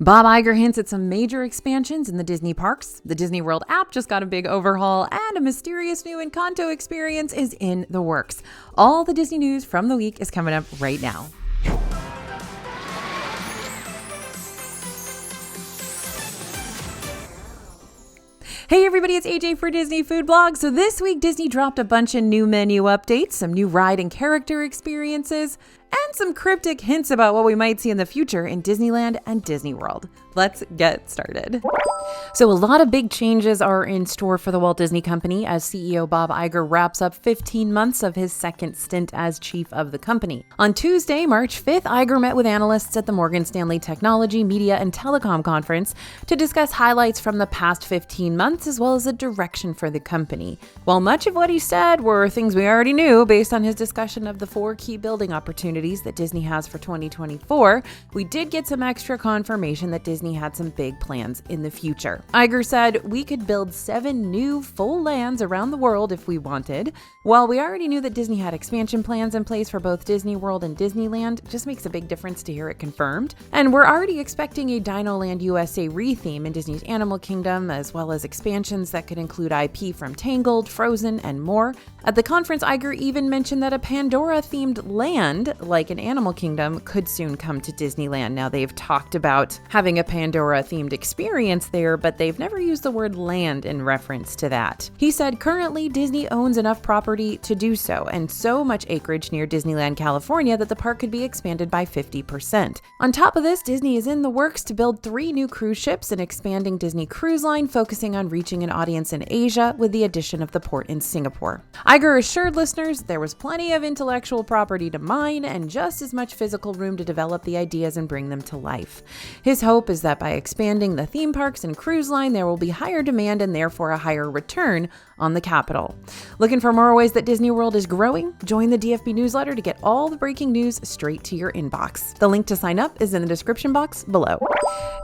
Bob Iger hints at some major expansions in the Disney parks. The Disney World app just got a big overhaul, and a mysterious new Encanto experience is in the works. All the Disney news from the week is coming up right now. Hey everybody, it's AJ for Disney Food Blog. So this week, Disney dropped a bunch of new menu updates, some new ride and character experiences, and some cryptic hints about what we might see in the future in Disneyland and Disney World. Let's get started. So a lot of big changes are in store for the Walt Disney Company as CEO Bob Iger wraps up 15 months of his second stint as chief of the company. On Tuesday, March 5th, Iger met with analysts at the Morgan Stanley Technology, Media, and Telecom Conference to discuss highlights from the past 15 months as well as the direction for the company. While much of what he said were things we already knew based on his discussion of the 4 key building opportunities that Disney has for 2024, we did get some extra confirmation that Disney had some big plans in the future. Iger said, "We could build 7 new full lands around the world if we wanted." While we already knew that Disney had expansion plans in place for both Disney World and Disneyland, just makes a big difference to hear it confirmed. And we're already expecting a Dinoland USA re-theme in Disney's Animal Kingdom, as well as expansions that could include IP from Tangled, Frozen, and more. At the conference, Iger even mentioned that a Pandora-themed land, like an Animal Kingdom, could soon come to Disneyland. Now, they've talked about having a Pandora-themed experience there, but they've never used the word land in reference to that. He said currently Disney owns enough property to do so, and so much acreage near Disneyland, California, that the park could be expanded by 50%. On top of this, Disney is in the works to build 3 new cruise ships and expanding Disney Cruise Line, focusing on reaching an audience in Asia with the addition of the port in Singapore. Iger assured listeners there was plenty of intellectual property to mine and just as much physical room to develop the ideas and bring them to life. His hope is that by expanding the theme parks and cruise line, there will be higher demand and therefore a higher return on the capital. Looking for more ways that Disney World is growing? Join the DFB newsletter to get all the breaking news straight to your inbox. The link to sign up is in the description box below.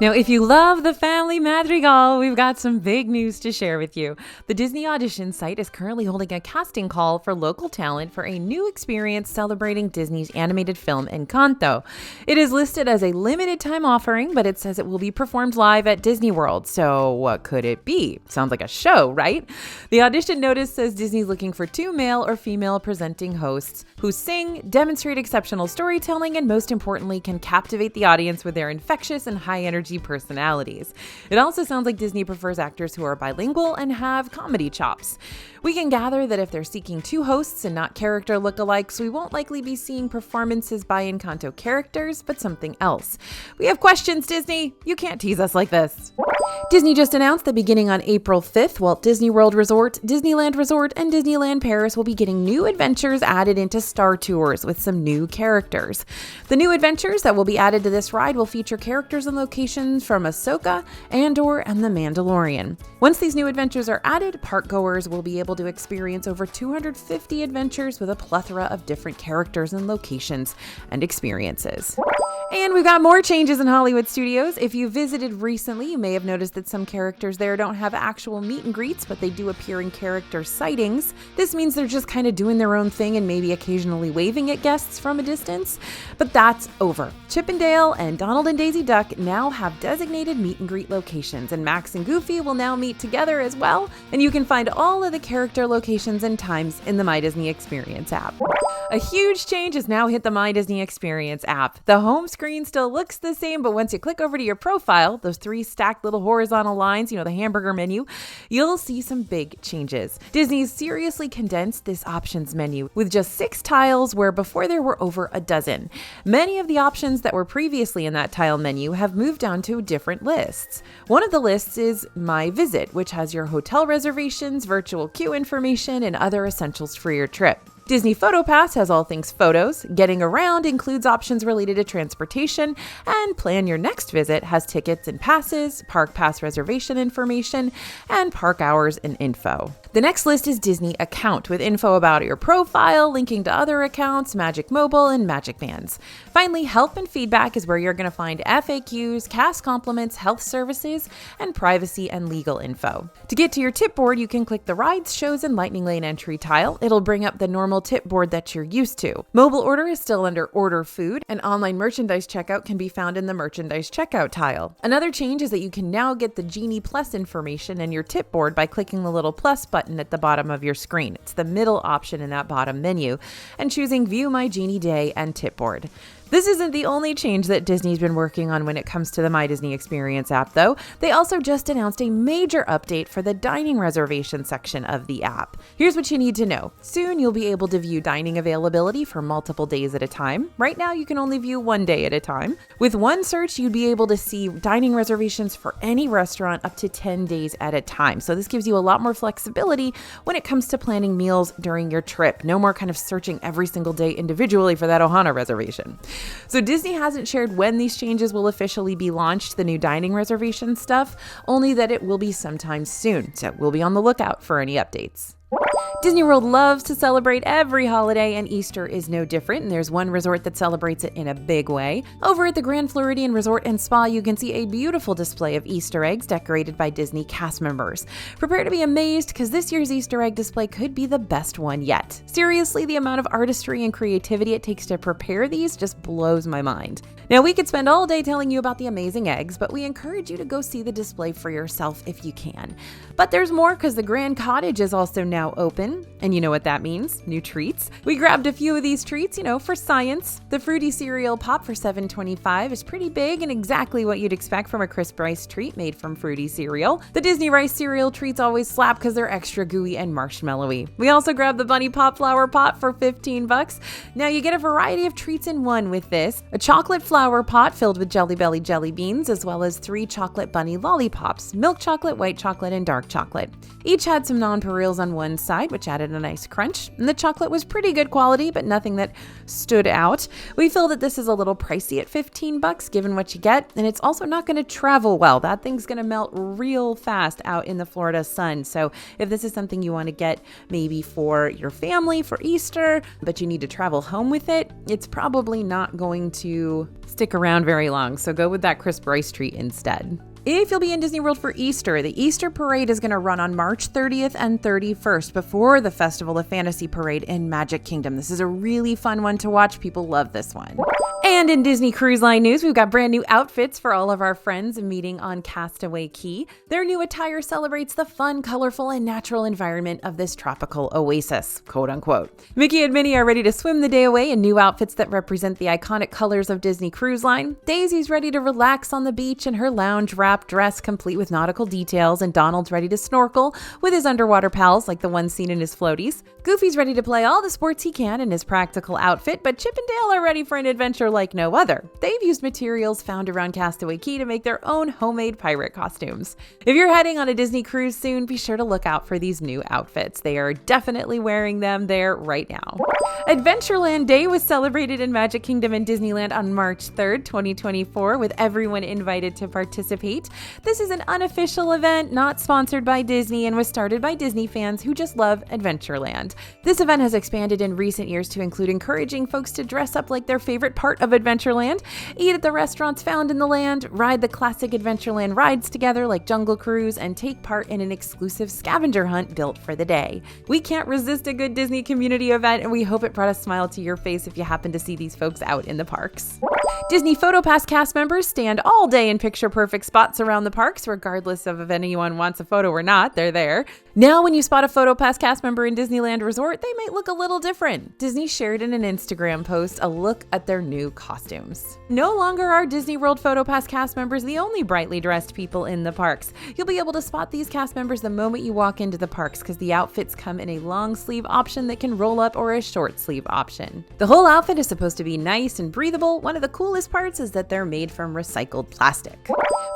Now, if you love the Family Madrigal, we've got some big news to share with you. The Disney Audition site is currently holding a casting call for local talent for a new experience celebrating Disney's animated film Encanto. It is listed as a limited time offering, but it says it will be performed live at Disney World. So what could it be? Sounds like a show, right? The audition notice says Disney's looking for 2 male or female presenting hosts who sing, demonstrate exceptional storytelling, and most importantly, can captivate the audience with their infectious and high energy personalities. It also sounds like Disney prefers actors who are bilingual and have comedy chops. We can gather that if they're seeking 2 hosts and not character lookalikes, we won't likely be seeing performances by Encanto characters, but something else. We have questions, Disney. You can't tease us like this. Disney just announced that beginning on April 5th, Walt Disney World Resort, Disneyland Resort, and Disneyland Paris will be getting new adventures added into Star Tours with some new characters. The new adventures that will be added to this ride will feature characters and locations from Ahsoka, Andor, and The Mandalorian. Once these new adventures are added, parkgoers will be able to experience over 250 adventures with a plethora of different characters and locations and experiences. And we've got more changes in Hollywood Studios. If you visited recently, you may have noticed that some characters there don't have actual meet and greets, but they do appear in character sightings. This means they're just kind of doing their own thing and maybe occasionally waving at guests from a distance. But that's over. Chip and Dale and Donald and Daisy Duck now have designated meet and greet locations, and Max and Goofy will now meet together as well. And you can find all of the character locations and times in the My Disney Experience app. A huge change has now hit the My Disney Experience app. The home screen still looks the same, but once you click over to your profile, those 3 stacked little horizontal lines, the hamburger menu, you'll see some big changes. Disney's seriously condensed this options menu with just 6 tiles where before there were over a dozen. Many of the options that were previously in that tile menu have moved down to different lists. One of the lists is My Visit, which has your hotel reservations, virtual queue information, and other essentials for your trip. Disney PhotoPass has all things photos. Getting Around includes options related to transportation, and Plan Your Next Visit has tickets and passes, park pass reservation information, and park hours and info. The next list is Disney Account, with info about your profile, linking to other accounts, Magic Mobile, and Magic Bands. Finally, Help and Feedback is where you're going to find FAQs, cast compliments, health services, and privacy and legal info. To get to your tip board, you can click the Rides, Shows, and Lightning Lane entry tile. It'll bring up the normal normal tip board that you're used to. Mobile order is still under order food, and online merchandise checkout can be found in the merchandise checkout tile. Another change is that you can now get the Genie Plus information in your tip board by clicking the little plus button at the bottom of your screen. It's the middle option in that bottom menu, and choosing View My Genie Day and Tip Board. This isn't the only change that Disney's been working on when it comes to the My Disney Experience app, though. They also just announced a major update for the dining reservation section of the app. Here's what you need to know. Soon you'll be able to view dining availability for multiple days at a time. Right now you can only view one day at a time. With one search, you'd be able to see dining reservations for any restaurant up to 10 days at a time. So this gives you a lot more flexibility when it comes to planning meals during your trip. No more kind of searching every single day individually for that Ohana reservation. So Disney hasn't shared when these changes will officially be launched, the new dining reservation stuff, only that it will be sometime soon. So we'll be on the lookout for any updates. Disney World loves to celebrate every holiday, and Easter is no different, and there's one resort that celebrates it in a big way. Over at the Grand Floridian Resort and Spa, you can see a beautiful display of Easter eggs decorated by Disney cast members. Prepare to be amazed, because this year's Easter egg display could be the best one yet. Seriously, the amount of artistry and creativity it takes to prepare these just blows my mind. Now, we could spend all day telling you about the amazing eggs, but we encourage you to go see the display for yourself if you can. But there's more, because the Grand Cottage is also now open, and you know what that means, new treats. We grabbed a few of these treats, for science. The fruity cereal pop for $7.25 is pretty big and exactly what you'd expect from a crisp rice treat made from fruity cereal. The Disney rice cereal treats always slap because they're extra gooey and marshmallowy. We also grabbed the Bunny Pop Flower Pot for $15. Now you get a variety of treats in one with this. A chocolate flower pot filled with Jelly Belly jelly beans, as well as 3 chocolate bunny lollipops, milk chocolate, white chocolate, and dark chocolate. Each had some nonpareils on one side, which added a nice crunch, and the chocolate was pretty good quality, but nothing that stood out. We feel that this is a little pricey at $15 given what you get, and it's also not going to travel well. That thing's going to melt real fast out in the Florida sun. So if this is something you want to get maybe for your family for Easter, but you need to travel home with it, it's probably not going to stick around very long. So go with that crisp rice treat instead. If you'll be in Disney World for Easter, the Easter Parade is going to run on March 30th and 31st before the Festival of Fantasy Parade in Magic Kingdom. This is a really fun one to watch. People love this one. And in Disney Cruise Line news, we've got brand new outfits for all of our friends meeting on Castaway Key. Their new attire celebrates the fun, colorful, and natural environment of this tropical oasis, quote unquote. Mickey and Minnie are ready to swim the day away in new outfits that represent the iconic colors of Disney Cruise Line. Daisy's ready to relax on the beach in her lounge wrap dress complete with nautical details, and Donald's ready to snorkel with his underwater pals like the one seen in his floaties. Goofy's ready to play all the sports he can in his practical outfit, but Chip and Dale are ready for an adventure like no other. They've used materials found around Castaway Key to make their own homemade pirate costumes. If you're heading on a Disney cruise soon, be sure to look out for these new outfits. They are definitely wearing them there right now. Adventureland Day was celebrated in Magic Kingdom and Disneyland on March 3rd, 2024, with everyone invited to participate. This is an unofficial event, not sponsored by Disney, and was started by Disney fans who just love Adventureland. This event has expanded in recent years to include encouraging folks to dress up like their favorite part of Adventureland, eat at the restaurants found in the land, ride the classic Adventureland rides together like Jungle Cruise, and take part in an exclusive scavenger hunt built for the day. We can't resist a good Disney community event, and we hope it brought a smile to your face if you happen to see these folks out in the parks. Disney PhotoPass cast members stand all day in picture-perfect spots around the parks, regardless of if anyone wants a photo or not, they're there. Now, when you spot a PhotoPass cast member in Disneyland Resort, they might look a little different. Disney shared in an Instagram post a look at their new costumes. No longer are Disney World PhotoPass cast members the only brightly dressed people in the parks. You'll be able to spot these cast members the moment you walk into the parks, because the outfits come in a long sleeve option that can roll up or a short sleeve option. The whole outfit is supposed to be nice and breathable. One of the coolest parts is that they're made from recycled plastic.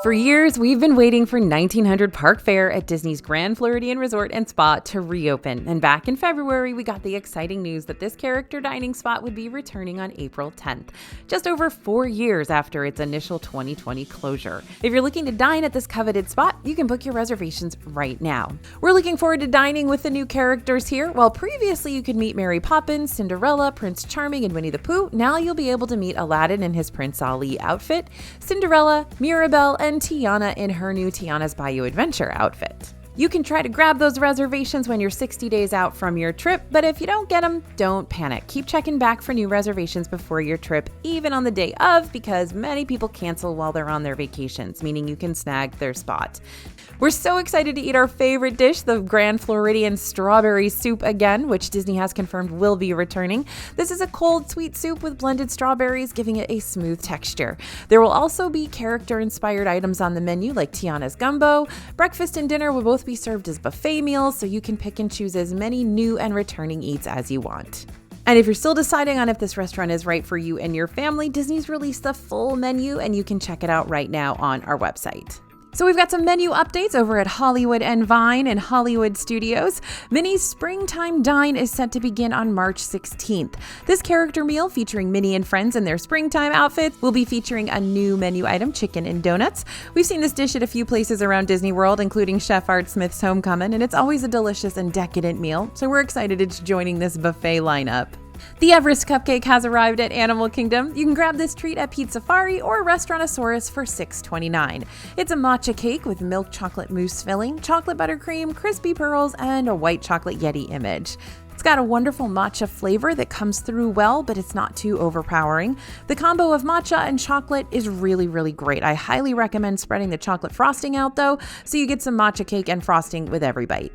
For years, we've been waiting for 1900 Park Fare at Disney's Grand Floridian Resort and Spa to reopen. And back in February, we got the exciting news that this character dining spot would be returning on April 10th, just over 4 years after its initial 2020 closure. If you're looking to dine at this coveted spot, you can book your reservations right now. We're looking forward to dining with the new characters here. While previously you could meet Mary Poppins, Cinderella, Prince Charming, and Winnie the Pooh, now you'll be able to meet Aladdin in his Prince Ali outfit, Cinderella, Mirabelle, and Tiana in her new Tiana's Bayou Adventure outfit. You can try to grab those reservations when you're 60 days out from your trip, but if you don't get them, don't panic. Keep checking back for new reservations before your trip, even on the day of, because many people cancel while they're on their vacations, meaning you can snag their spot. We're so excited to eat our favorite dish, the Grand Floridian strawberry soup again, which Disney has confirmed will be returning. This is a cold, sweet soup with blended strawberries, giving it a smooth texture. There will also be character-inspired items on the menu, like Tiana's gumbo. Breakfast and dinner will both be served as buffet meals, so you can pick and choose as many new and returning eats as you want. And if you're still deciding on if this restaurant is right for you and your family, Disney's released the full menu, and you can check it out right now on our website. So we've got some menu updates over at Hollywood and Vine and Hollywood Studios. Minnie's Springtime Dine is set to begin on March 16th. This character meal featuring Minnie and friends in their springtime outfits will be featuring a new menu item, chicken and donuts. We've seen this dish at a few places around Disney World, including Chef Art Smith's Homecoming, and it's always a delicious and decadent meal, so we're excited it's joining this buffet lineup. The Everest Cupcake has arrived at Animal Kingdom. You can grab this treat at Pete Safari or Restaurantosaurus for $6.29. It's a matcha cake with milk chocolate mousse filling, chocolate buttercream, crispy pearls, and a white chocolate Yeti image. It's got a wonderful matcha flavor that comes through well, but it's not too overpowering. The combo of matcha and chocolate is really, really great. I highly recommend spreading the chocolate frosting out though, so you get some matcha cake and frosting with every bite.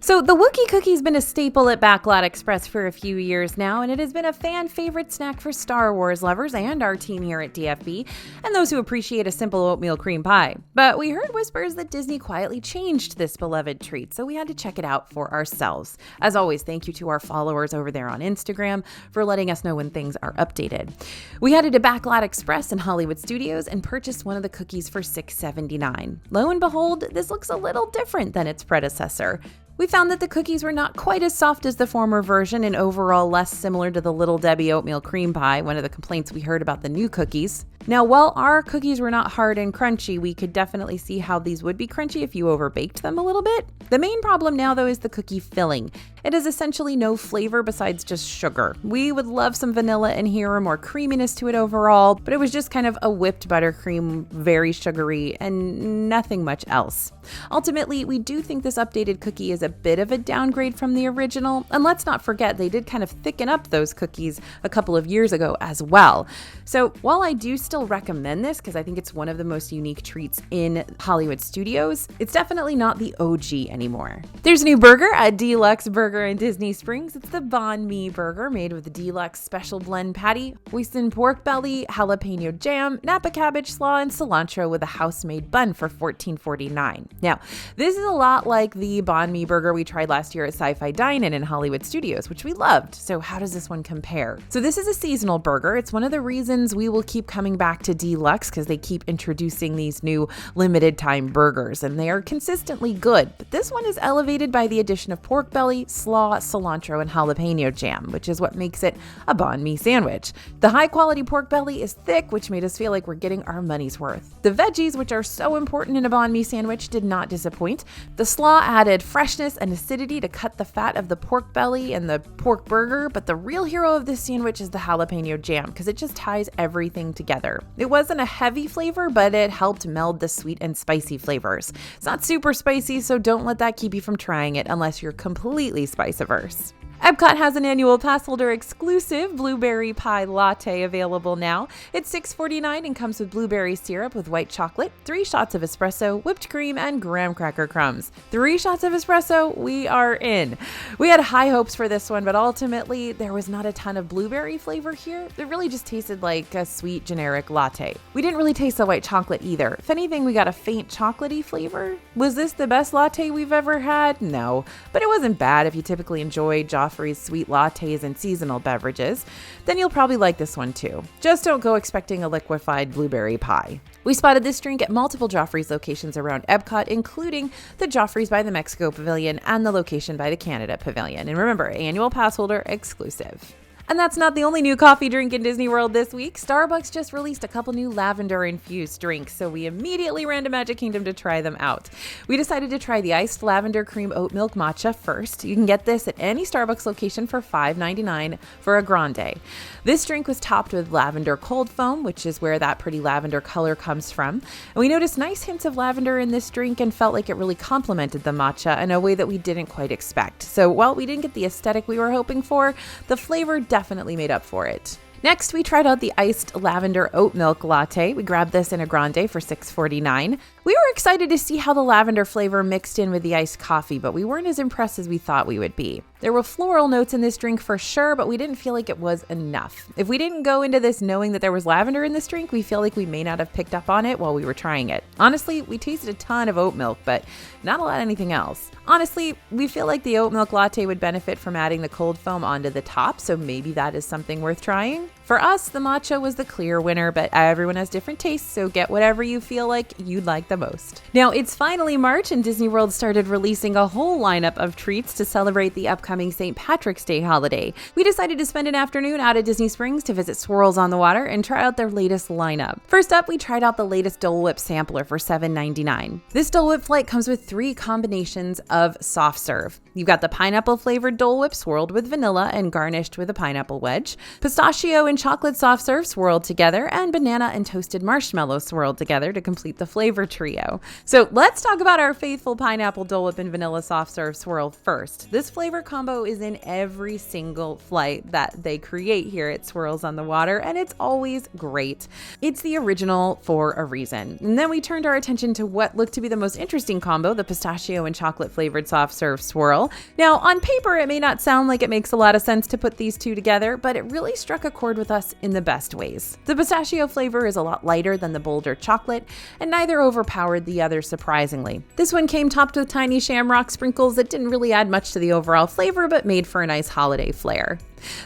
So the Wookiee cookie's been a staple at Backlot Express for a few years now, and it has been a fan favorite snack for Star Wars lovers and our team here at DFB, and those who appreciate a simple oatmeal cream pie. But we heard whispers that Disney quietly changed this beloved treat, so we had to check it out for ourselves. As always, thank you to our followers over there on Instagram for letting us know when things are updated. We headed to Backlot Express in Hollywood Studios and purchased one of the cookies for $6.79. Lo and behold, this looks a little different than its predecessor. We found that the cookies were not quite as soft as the former version and overall less similar to the Little Debbie oatmeal cream pie, one of the complaints we heard about the new cookies. Now, while our cookies were not hard and crunchy, we could definitely see how these would be crunchy if you overbaked them a little bit. The main problem now, though, is the cookie filling. It has essentially no flavor besides just sugar. We would love some vanilla in here or more creaminess to it overall, but it was just kind of a whipped buttercream, very sugary, and nothing much else. Ultimately, we do think this updated cookie is a bit of a downgrade from the original, and let's not forget they did kind of thicken up those cookies a couple of years ago as well. So while I do still recommend this because I think it's one of the most unique treats in Hollywood Studios, it's definitely not the OG anymore. There's a new burger, a deluxe burger in Disney Springs. It's the Bon Me Burger, made with a deluxe special blend patty, hoisin pork belly, jalapeno jam, Napa cabbage slaw, and cilantro with a house-made bun for $14.49. Now, this is a lot like the Bon Me Burger we tried last year at Sci-Fi Dine-In in Hollywood Studios, which we loved. So how does this one compare? So this is a seasonal burger. It's one of the reasons we will keep coming back to Deluxe because they keep introducing these new limited time burgers and they are consistently good. But this one is elevated by the addition of pork belly, slaw, cilantro, and jalapeno jam, which is what makes it a Bon Me sandwich. The high quality pork belly is thick, which made us feel like we're getting our money's worth. The veggies, which are so important in a Bon Me sandwich, did not disappoint. The slaw added freshness and acidity to cut the fat of the pork belly and the pork burger, but the real hero of this sandwich is the jalapeno jam because it just ties everything together. It wasn't a heavy flavor, but it helped meld the sweet and spicy flavors. It's not super spicy, so don't let that keep you from trying it unless you're completely spice averse. Epcot has an annual pass holder exclusive blueberry pie latte available now. It's $6.49 and comes with blueberry syrup with white chocolate, 3 shots of espresso, whipped cream, and graham cracker crumbs. 3 shots of espresso, we are in. We had high hopes for this one, but ultimately there was not a ton of blueberry flavor here. It really just tasted like a sweet generic latte. We didn't really taste the white chocolate either. If anything, we got a faint chocolatey flavor. Was this the best latte we've ever had? No, but it wasn't bad if you typically enjoy Joffrey's sweet lattes and seasonal beverages. Then you'll probably like this one too. Just don't go expecting a liquefied blueberry pie. We spotted this drink at multiple Joffrey's locations around Epcot, including the Joffrey's by the Mexico Pavilion and the location by the Canada Pavilion. And remember, annual pass holder exclusive. And that's not the only new coffee drink in Disney World this week. Starbucks just released a couple new lavender-infused drinks, so we immediately ran to Magic Kingdom to try them out. We decided to try the iced lavender cream oat milk matcha first. You can get this at any Starbucks location for $5.99 for a grande. This drink was topped with lavender cold foam, which is where that pretty lavender color comes from. And we noticed nice hints of lavender in this drink and felt like it really complemented the matcha in a way that we didn't quite expect. So while we didn't get the aesthetic we were hoping for, the flavor definitely made up for it. Next, we tried out the iced lavender oat milk latte. We grabbed this in a grande for $6.49. We were excited to see how the lavender flavor mixed in with the iced coffee, but we weren't as impressed as we thought we would be. There were floral notes in this drink for sure, but we didn't feel like it was enough. If we didn't go into this knowing that there was lavender in this drink, we feel like we may not have picked up on it while we were trying it. Honestly, we tasted a ton of oat milk, but not a lot of anything else. Honestly, we feel like the oat milk latte would benefit from adding the cold foam onto the top, so maybe that is something worth trying. For us, the matcha was the clear winner, but everyone has different tastes, so get whatever you feel like you'd like the most. Now, it's finally March, and Disney World started releasing a whole lineup of treats to celebrate the upcoming St. Patrick's Day holiday. We decided to spend an afternoon out at Disney Springs to visit Swirls on the Water and try out their latest lineup. First up, we tried out the latest Dole Whip sampler for $7.99. This Dole Whip flight comes with 3 combinations of soft serve. You've got the pineapple flavored Dole Whip swirled with vanilla and garnished with a pineapple wedge, pistachio and chocolate soft serve swirled together, and banana and toasted marshmallow swirled together to complete the flavor trio. So let's talk about our faithful pineapple Dole Whip and vanilla soft serve swirl first. This flavor combo is in every single flight that they create here at Swirls on the Water, and it's always great. It's the original for a reason. And then we turned our attention to what looked to be the most interesting combo, the pistachio and chocolate flavored soft serve swirl. Now, on paper, it may not sound like it makes a lot of sense to put these two together, but it really struck a chord with us in the best ways. The pistachio flavor is a lot lighter than the bolder chocolate, and neither overpowered the other surprisingly. This one came topped with tiny shamrock sprinkles that didn't really add much to the overall flavor, but made for a nice holiday flair.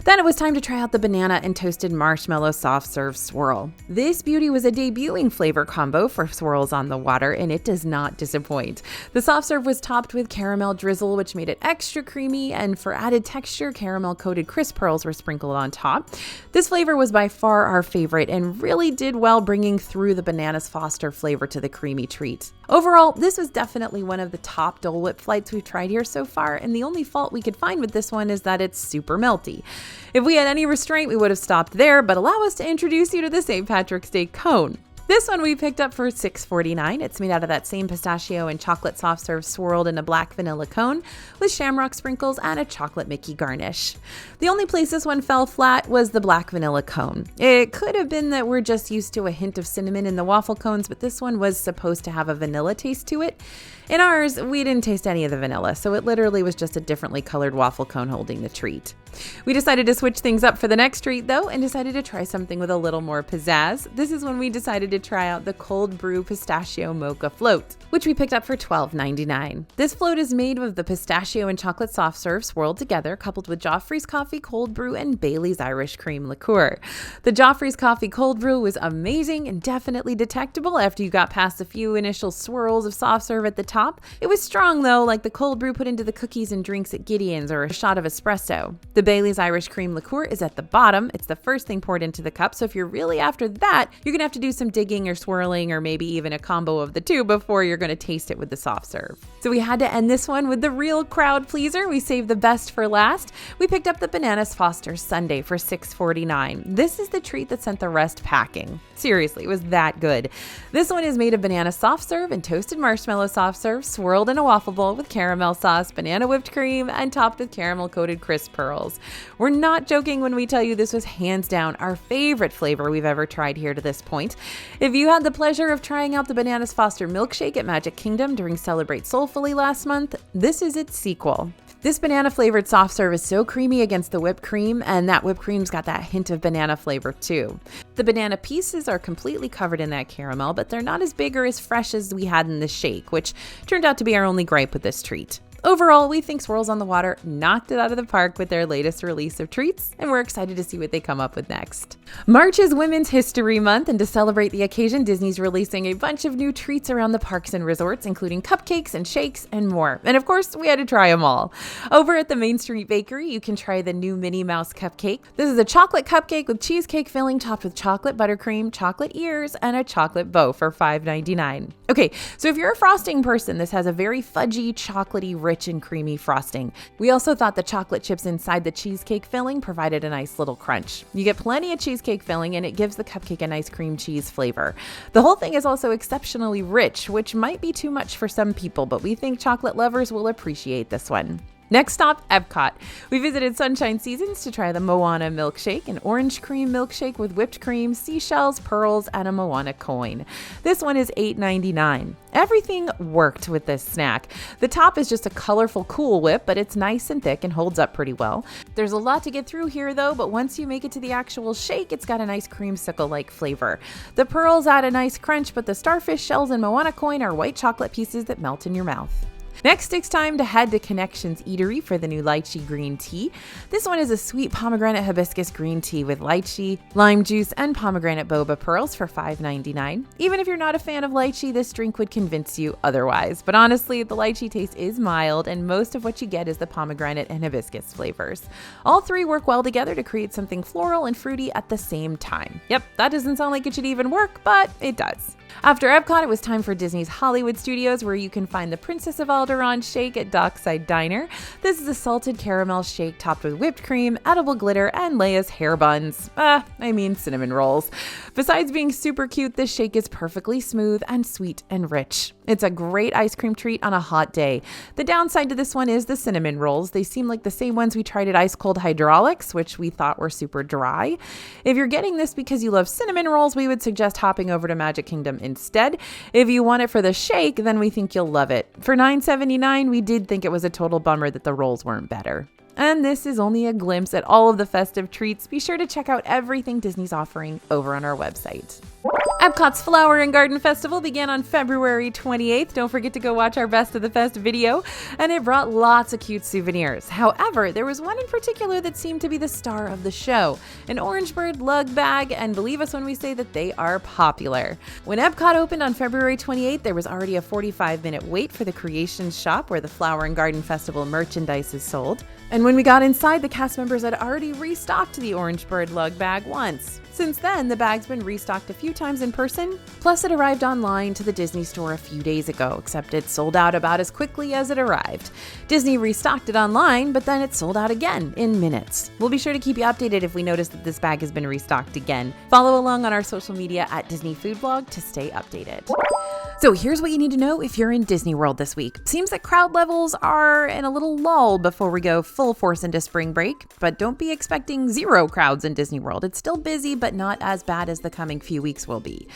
Then it was time to try out the banana and toasted marshmallow soft serve swirl. This beauty was a debuting flavor combo for Swirls on the Water, and it does not disappoint. The soft serve was topped with caramel drizzle, which made it extra creamy, and for added texture, caramel coated crisp pearls were sprinkled on top. This flavor was by far our favorite and really did well bringing through the bananas foster flavor to the creamy treat. Overall, this was definitely one of the top Dole Whip flights we've tried here so far, and the only fault we could find with this one is that it's super melty. If we had any restraint, we would have stopped there, but allow us to introduce you to the St. Patrick's Day cone. This one we picked up for $6.49. It's made out of that same pistachio and chocolate soft serve swirled in a black vanilla cone with shamrock sprinkles and a chocolate Mickey garnish. The only place this one fell flat was the black vanilla cone. It could have been that we're just used to a hint of cinnamon in the waffle cones, but this one was supposed to have a vanilla taste to it. In ours, we didn't taste any of the vanilla, so it literally was just a differently colored waffle cone holding the treat. We decided to switch things up for the next treat, though, and decided to try something with a little more pizzazz. This is when we decided to try out the cold brew pistachio mocha float, which we picked up for $12.99. This float is made with the pistachio and chocolate soft serve swirled together, coupled with Joffrey's coffee cold brew and Bailey's Irish cream liqueur. The Joffrey's coffee cold brew was amazing and definitely detectable after you got past a few initial swirls of soft serve at the top. It was strong though, like the cold brew put into the cookies and drinks at Gideon's or a shot of espresso. The Bailey's Irish cream liqueur is at the bottom. It's the first thing poured into the cup, so if you're really after that, you're gonna have to do some digging or swirling or maybe even a combo of the two before you're gonna taste it with the soft serve. So we had to end this one with the real crowd pleaser. We saved the best for last. We picked up the Bananas Foster's Sundae for $6.49. This is the treat that sent the rest packing. Seriously, it was that good. This one is made of banana soft serve and toasted marshmallow soft serve, swirled in a waffle bowl with caramel sauce, banana whipped cream, and topped with caramel coated crisp pearls. We're not joking when we tell you this was hands down our favorite flavor we've ever tried here to this point. If you had the pleasure of trying out the Bananas Foster milkshake at Magic Kingdom during Celebrate Soulfully last month, this is its sequel. This banana flavored soft serve is so creamy against the whipped cream, and that whipped cream's got that hint of banana flavor too. The banana pieces are completely covered in that caramel, but they're not as big or as fresh as we had in the shake, which turned out to be our only gripe with this treat. Overall, we think Swirls on the Water knocked it out of the park with their latest release of treats, and we're excited to see what they come up with next. March is Women's History Month, and to celebrate the occasion, Disney's releasing a bunch of new treats around the parks and resorts, including cupcakes and shakes and more. And of course, we had to try them all. Over at the Main Street Bakery, you can try the new Minnie Mouse cupcake. This is a chocolate cupcake with cheesecake filling topped with chocolate buttercream, chocolate ears, and a chocolate bow for $5.99. Okay, so if you're a frosting person, this has a very fudgy, chocolatey, rich and creamy frosting. We also thought the chocolate chips inside the cheesecake filling provided a nice little crunch. You get plenty of cheesecake filling and it gives the cupcake a nice cream cheese flavor. The whole thing is also exceptionally rich, which might be too much for some people, but we think chocolate lovers will appreciate this one. Next stop, Epcot. We visited Sunshine Seasons to try the Moana milkshake, an orange cream milkshake with whipped cream, seashells, pearls, and a Moana coin. This one is $8.99. Everything worked with this snack. The top is just a colorful Cool Whip, but it's nice and thick and holds up pretty well. There's a lot to get through here though, but once you make it to the actual shake, it's got a nice creamsicle-like flavor. The pearls add a nice crunch, but the starfish shells and Moana coin are white chocolate pieces that melt in your mouth. Next, it's time to head to Connections Eatery for the new lychee green tea. This one is a sweet pomegranate hibiscus green tea with lychee, lime juice, and pomegranate boba pearls for $5.99. Even if you're not a fan of lychee, this drink would convince you otherwise. But honestly, the lychee taste is mild, and most of what you get is the pomegranate and hibiscus flavors. All three work well together to create something floral and fruity at the same time. Yep, that doesn't sound like it should even work, but it does. After Epcot, it was time for Disney's Hollywood Studios, where you can find the Princess of Alderaan shake at Dockside Diner. This is a salted caramel shake topped with whipped cream, edible glitter, and Leia's hair buns. Cinnamon rolls. Besides being super cute, this shake is perfectly smooth and sweet and rich. It's a great ice cream treat on a hot day. The downside to this one is the cinnamon rolls. They seem like the same ones we tried at Ice Cold Hydraulics, which we thought were super dry. If you're getting this because you love cinnamon rolls, we would suggest hopping over to Magic Kingdom instead. If you want it for the shake, then we think you'll love it. For $9.79, we did think it was a total bummer that the rolls weren't better. And this is only a glimpse at all of the festive treats. Be sure to check out everything Disney's offering over on our website. Epcot's Flower and Garden Festival began on February 28th. Don't forget to go watch our Best of the Fest video, and it brought lots of cute souvenirs. However, there was one in particular that seemed to be the star of the show, an orange Bird Lug Bag, and believe us when we say that they are popular. When Epcot opened on February 28th, there was already a 45-minute wait for the Creations shop where the Flower and Garden Festival merchandise is sold. And when we got inside, the cast members had already restocked the orange Bird Lug Bag once. Since then, the bag's been restocked a few times in person, plus it arrived online to the Disney store a few days ago, except it sold out about as quickly as it arrived. Disney restocked it online, but then it sold out again in minutes. We'll be sure to keep you updated if we notice that this bag has been restocked again. Follow along on our social media at Disney Food Blog to stay updated. So here's what you need to know if you're in Disney World this week. Seems that crowd levels are in a little lull before we go full force into spring break, but don't be expecting zero crowds in Disney World. It's still busy, but not as bad as the coming few weeks will be.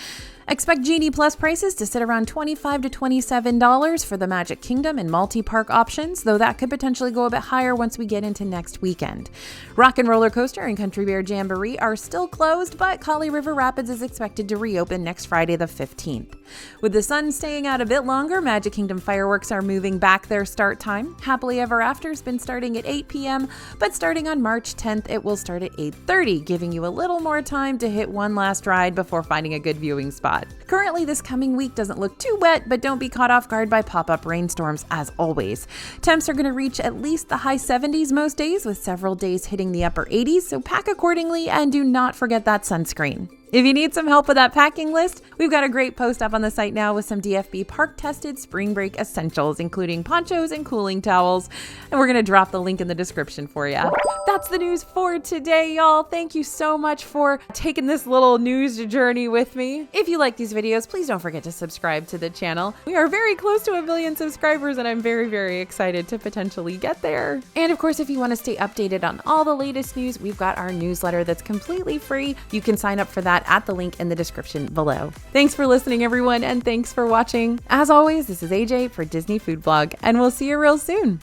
Expect Genie Plus prices to sit around $25 to $27 for the Magic Kingdom and multi-park options, though that could potentially go a bit higher once we get into next weekend. Rock and Roller Coaster and Country Bear Jamboree are still closed, but Kali River Rapids is expected to reopen next Friday the 15th. With the sun staying out a bit longer, Magic Kingdom fireworks are moving back their start time. Happily Ever After's been starting at 8 p.m., but starting on March 10th, it will start at 8:30, giving you a little more time to hit one last ride before finding a good viewing spot. Currently, this coming week doesn't look too wet, but don't be caught off guard by pop-up rainstorms as always. Temps are going to reach at least the high 70s most days, with several days hitting the upper 80s, so pack accordingly and do not forget that sunscreen. If you need some help with that packing list, we've got a great post up on the site now with some DFB park-tested spring break essentials, including ponchos and cooling towels, and we're going to drop the link in the description for you. That's the news for today, y'all. Thank you so much for taking this little news journey with me. If you like these videos, please don't forget to subscribe to the channel. We are very close to 1 million subscribers, and I'm very, very excited to potentially get there. And of course, if you want to stay updated on all the latest news, we've got our newsletter that's completely free. You can sign up for that at the link in the description below. Thanks for listening, everyone, and thanks for watching. As always, this is AJ for Disney Food Blog, and we'll see you real soon.